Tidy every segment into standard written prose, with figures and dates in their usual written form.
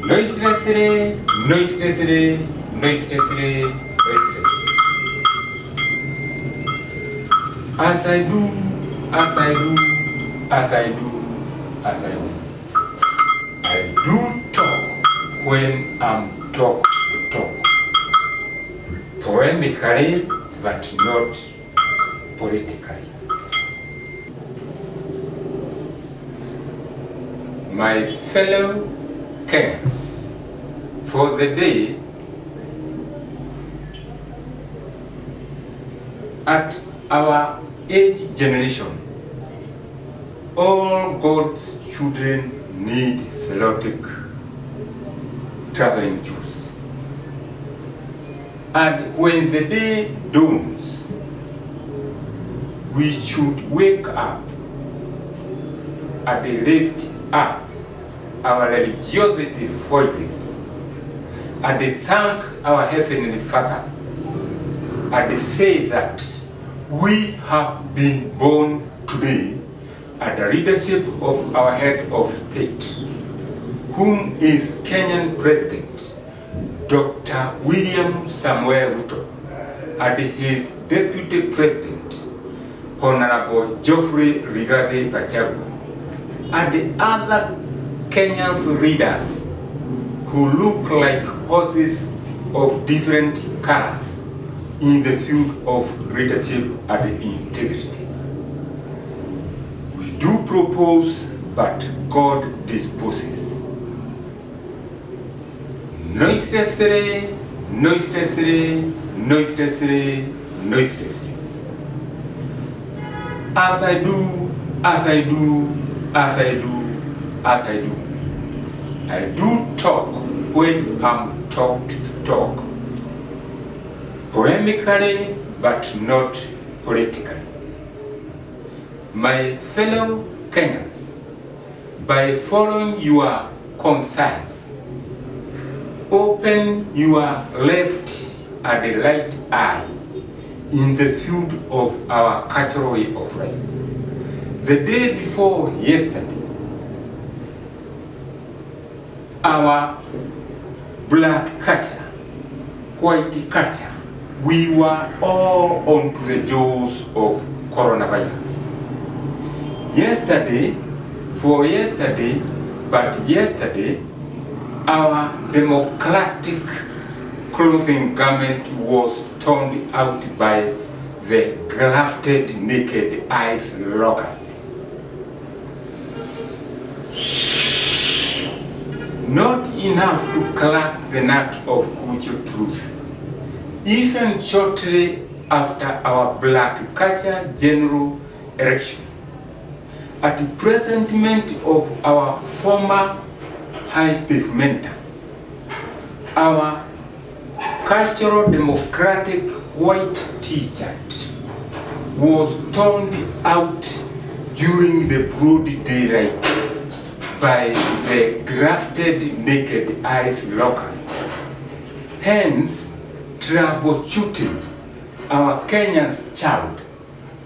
Noiselessly, noiselessly, noiselessly, noiselessly. As I do, as I do, as I do, as I do. I do talk when I'm talked to talk. Poemically, but not politically. My fellow Kenyans, for the day at our age generation, all God's children need celtic-Travelling juice. And when the day dawns, we should wake up and lift up our religiosity voices and thank our Heavenly Father and say that we have been born today under the leadership of our head of state, whom is Kenyan President Dr. William Samuel Ruto, and his Deputy President Honorable Geoffrey Rigathi Gachagua, and the other Kenyan's leaders who look like horses of different colors in the field of leadership and integrity. We do propose, but God disposes. Noiselessly, noiselessly, noiselessly, noiselessly. As I do, as I do, as I do, as I do. I do talk when I'm taught to talk. Poemically, but not politically. My fellow Kenyans, by following your conscience, open your left and right eye in the field of our cultural way of life. The day before yesterday, our black culture, white culture, we were all onto the jaws of coronavirus. Yesterday, our democratic clothing garment was torn out by the grafted naked eyes locust. Not enough to crack the nut of cultural truth. Even shortly after our black culture general election, at the presentment of our former high pavementer, our cultural democratic white t-shirt was torn out during the broad daylight by the grafted naked eyes locusts, hence troubleshooting our Kenyan's child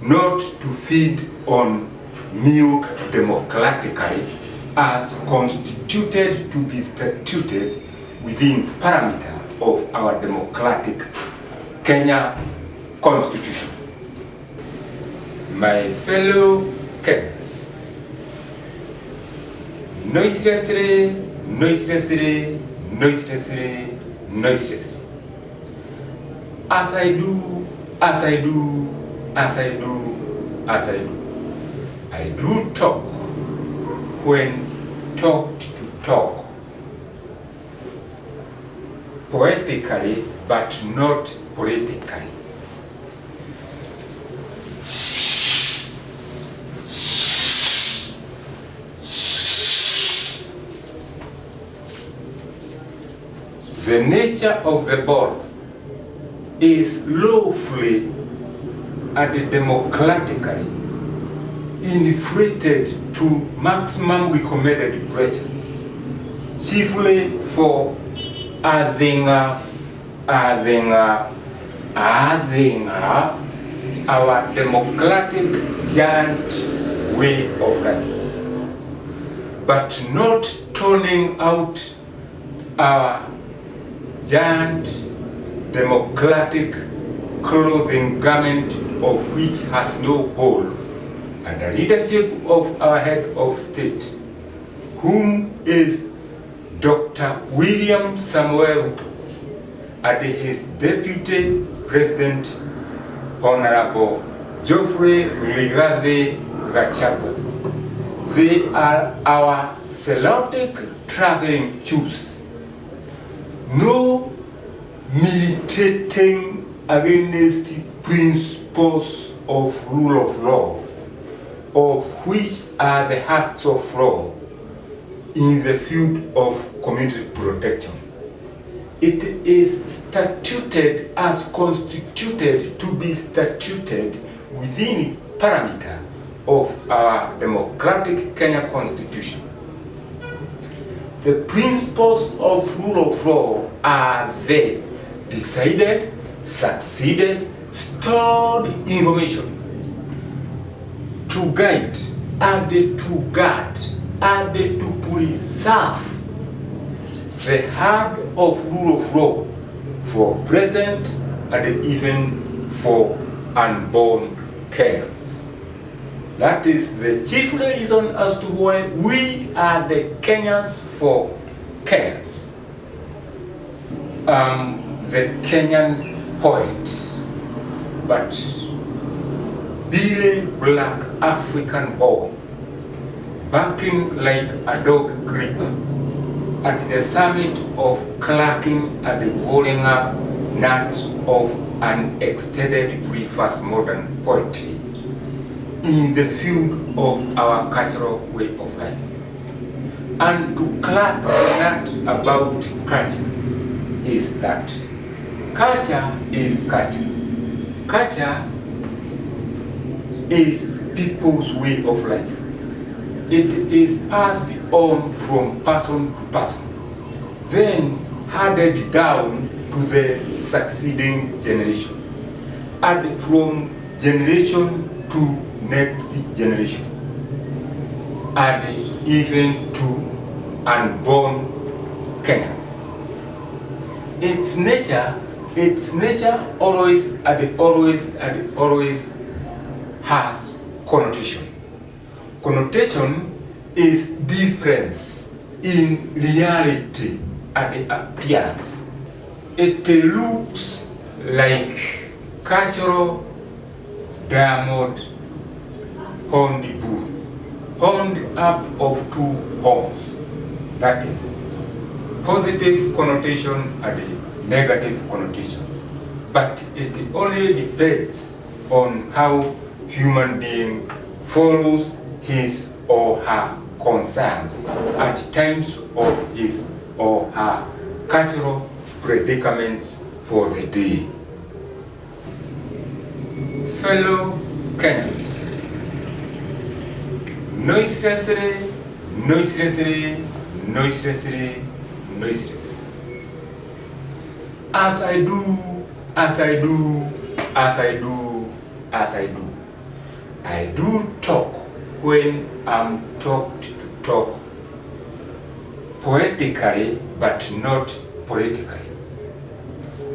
not to feed on milk democratically as constituted to be statuted within parameter of our democratic Kenya Constitution. My fellow Kenyans, noiselessly, noiselessly, noiselessly, noiselessly. As I do, as I do, as I do, as I do. I do talk when talked to talk. Poetically, but not politically. The nature of the ball is lawfully and democratically inflated to maximum recommended pressure, chiefly for adding our democratic giant way of life, but not turning out our giant democratic clothing garment of which has no hole, and the leadership of our head of state, whom is Dr. William Samuel Ruto, and his deputy president, Honorable Geoffrey Rigathi Gachagua. They are our celtic-Travelling Jews, no militating against principles of rule of law, of which are the hearts of law in the field of community protection. It is statuted as constituted to be statuted within parameter of our democratic Kenya Constitution. The principles of rule of law are the decided, succeeded, stored information to guide and to guard and to preserve the heart of rule of law for present and even for unborn Kenyans. That is the chief reason as to why we are the Kenyans for Kenyans. The Kenyan poet, but Billy Black African boy, barking like a dog creeper at the summit of clacking and devouring up nuts of an extended free fast modern poetry in the field of our cultural way of life. And to clap that about culture is that culture is culture. Culture is people's way of life. It is passed on from person to person, then handed down to the succeeding generation, and from generation to next generation, and even to unborn Kenyans. Its nature always has connotation. Connotation is difference in reality and appearance. It looks like cultural diamond horned bull, horned up of two horns. That is positive connotation and negative connotation. But it only depends on how human being follows his or her concerns at times of his or her cultural predicaments for the day. Fellow Kenyans, noiselessly, noiselessly, noiselessly, noiselessly. As I do, as I do, as I do, as I do. I do talk when I'm taught to talk poetically but not politically.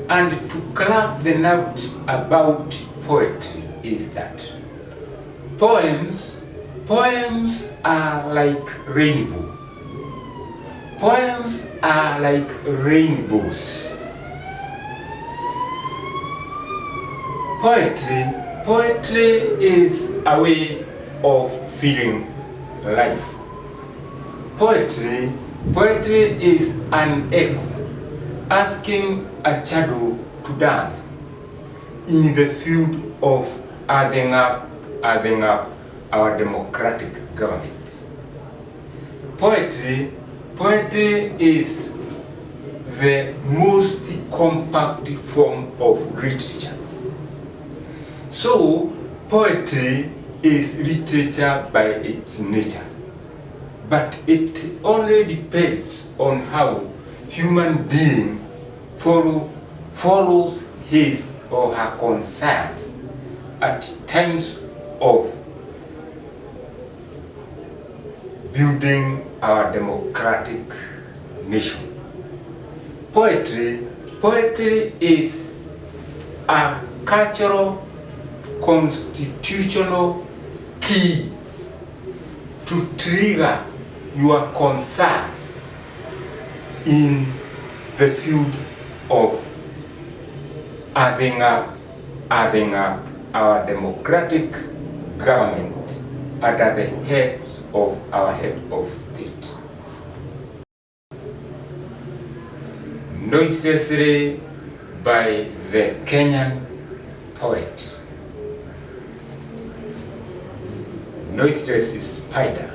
And to clap the note about poetry is that poems are like rainbow. Poems are like rainbows. Poetry is a way of feeling life. Poetry is an echo asking a shadow to dance in the field of earthing up our democratic government. Poetry is the most compact form of literature. So, poetry is literature by its nature, but it only depends on how human being follows his or her concerns at times of building our democratic nation. Poetry is a cultural, constitutional key to trigger your concerns in the field of adding up our democratic government under the heads of our head of state. Noiselessly by the Kenyan poet. Noiseless Spider,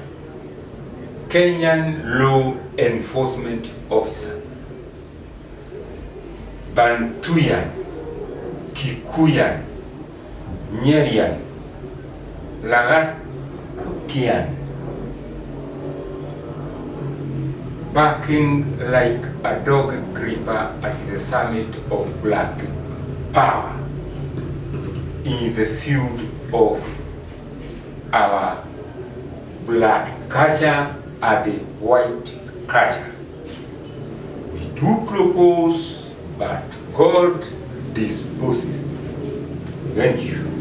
Kenyan Law Enforcement Officer, MBANTU-YAN, KIKUYU-YAN NYERI, RAGATI-YAN, barking like a dog creeper at the summit of black power in the field of our black culture and white culture. We do propose, but God disposes. Thank you.